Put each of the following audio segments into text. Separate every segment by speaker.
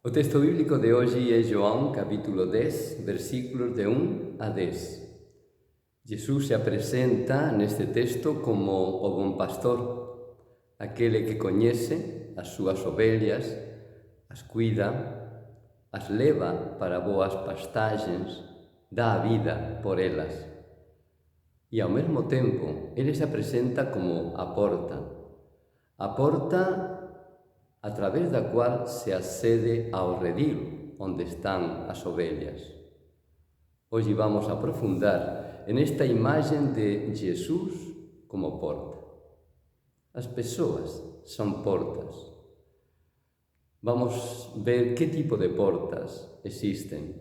Speaker 1: O texto bíblico de hoxe é João, capítulo 10, versículos de 1 a 10. Jesús se apresenta neste texto como o bon pastor, aquele que coñece as súas ovellas, as cuida, as leva para boas pastaxes, dá a vida por elas. E ao mesmo tempo, ele se apresenta como a porta a través da cual se accede ao redil onde están as ovellas. Hoxe vamos a aprofundar en esta imaxe de Jesús como porta. As persoas son portas. Vamos ver que tipo de portas existen.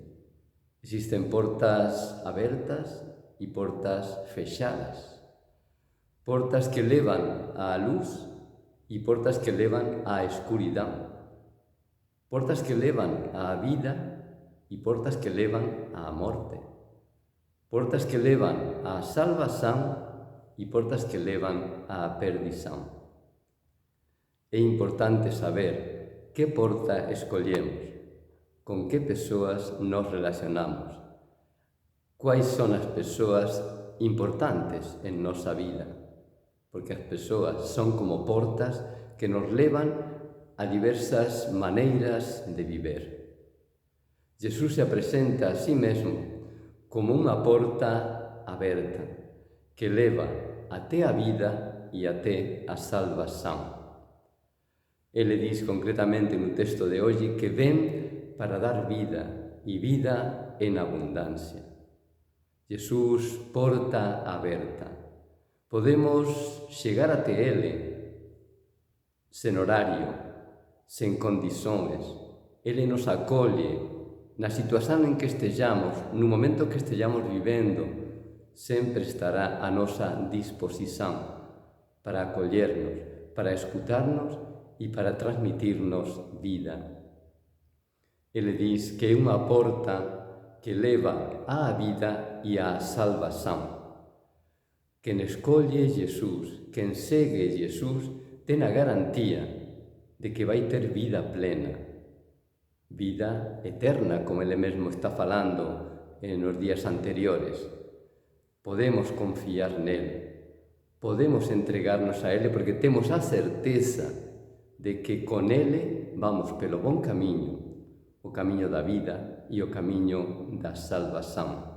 Speaker 1: Existen portas abertas e portas fechadas. Portas que levan á luz e portas que levan á escuridão. Portas que levan á vida e portas que levan á morte. Portas que levan á salvación e portas que levan á perdición. É importante saber que porta escollemos, con que persoas nos relacionamos, quais son as persoas importantes en nosa vida, porque as persoas son como portas que nos levan a diversas maneiras de viver. Jesús se apresenta a sí mesmo como unha porta aberta que leva até a vida e até a salvación. Ele diz concretamente no texto de hoxe que ven para dar vida e vida en abundancia. Jesús, porta aberta. Podemos chegar até ele sen horario, sen condições. Ele nos acolle na situación en que estejamos, no momento que estejamos vivendo, sempre estará a nosa disposición para acollernos, para escutarnos e para transmitirnos vida. Ele diz que é unha porta que leva á vida e á salvación. Quen escolle Jesús, quen segue Jesús, ten a garantía de que vai ter vida plena, vida eterna, como ele mesmo está falando nos días anteriores. Podemos confiar nele, podemos entregarnos a ele porque temos a certeza de que con ele vamos pelo bon camiño, o camiño da vida e o camiño da salvación.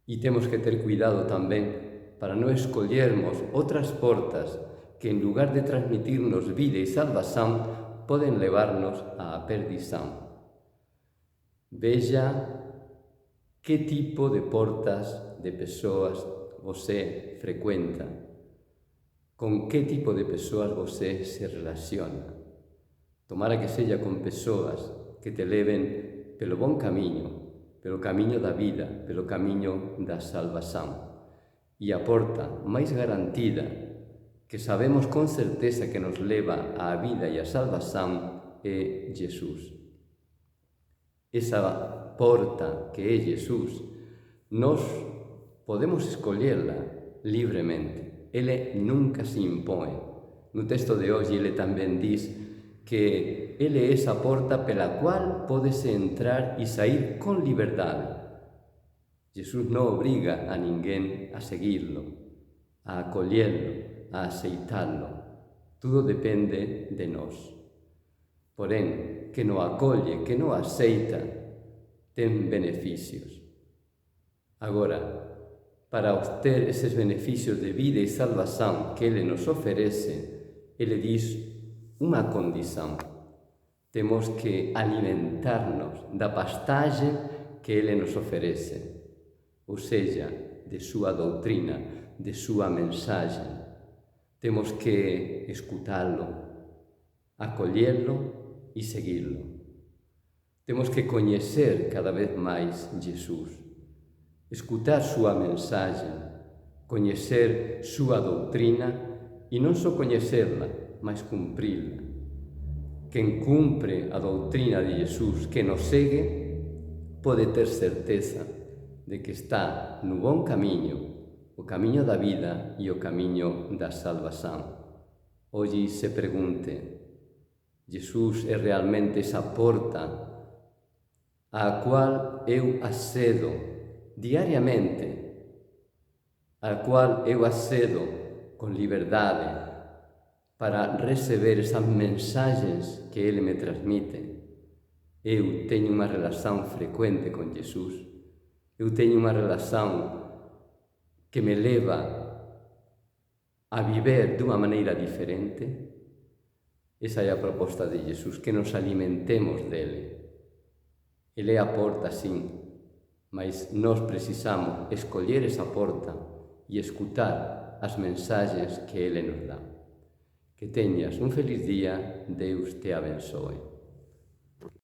Speaker 1: E temos que ter cuidado tamén para non escollermos outras portas que, en lugar de transmitirnos vida e salvación, poden levarnos á perdición. Veja que tipo de portas de persoas você frecuenta, con que tipo de persoas você se relaciona. Tomara que sella con persoas que te leven pelo bon camiño, pelo camiño da vida, pelo camiño da salvación. E a porta máis garantida, que sabemos con certeza que nos leva á vida e á salvación, é Jesús. Esa porta que é Jesús, nos podemos escollerla libremente. Ele nunca se impõe. No texto de hoxe, ele tamén diz que ele é esa porta pela cual podese entrar e sair con liberdade. Jesús non obriga a ninguén a seguirlo, a acollelo, a aceitarlo. Tudo depende de nós. Porén, que no acolle, que no aceita, ten beneficios. Agora, para obter eses beneficios de vida e salvación que ele nos oferece, ele diz unha condición. Temos que alimentarnos da pastaxe que ele nos oferece, ou seja, de súa doutrina, de súa mensaxe. Temos que escutalo, acollelo e seguirlo. Temos que coñecer cada vez máis Jesús, escutar súa mensaxe, coñecer súa doutrina e non só coñecerla, mas cumprila. Quen cumpre a doutrina de Jesús, que nos segue, pode ter certeza de que está no bon camiño, o camiño da vida e o camiño da salvación. Hoxe se pregunte, Jesús é realmente esa porta á cual eu accedo diariamente, á cual eu accedo con liberdade para receber esas mensaxes que Ele me transmite. Eu teño unha relación frecuente con Jesús. Eu teño unha relación que me leva a viver dunha maneira diferente. Esa é a proposta de Jesús, que nos alimentemos dele. Ele é a porta, sim, mas nós precisamos escoller esa porta e escutar as mensaxes que Ele nos dá. Que teñas un feliz día, Deus te abençoe.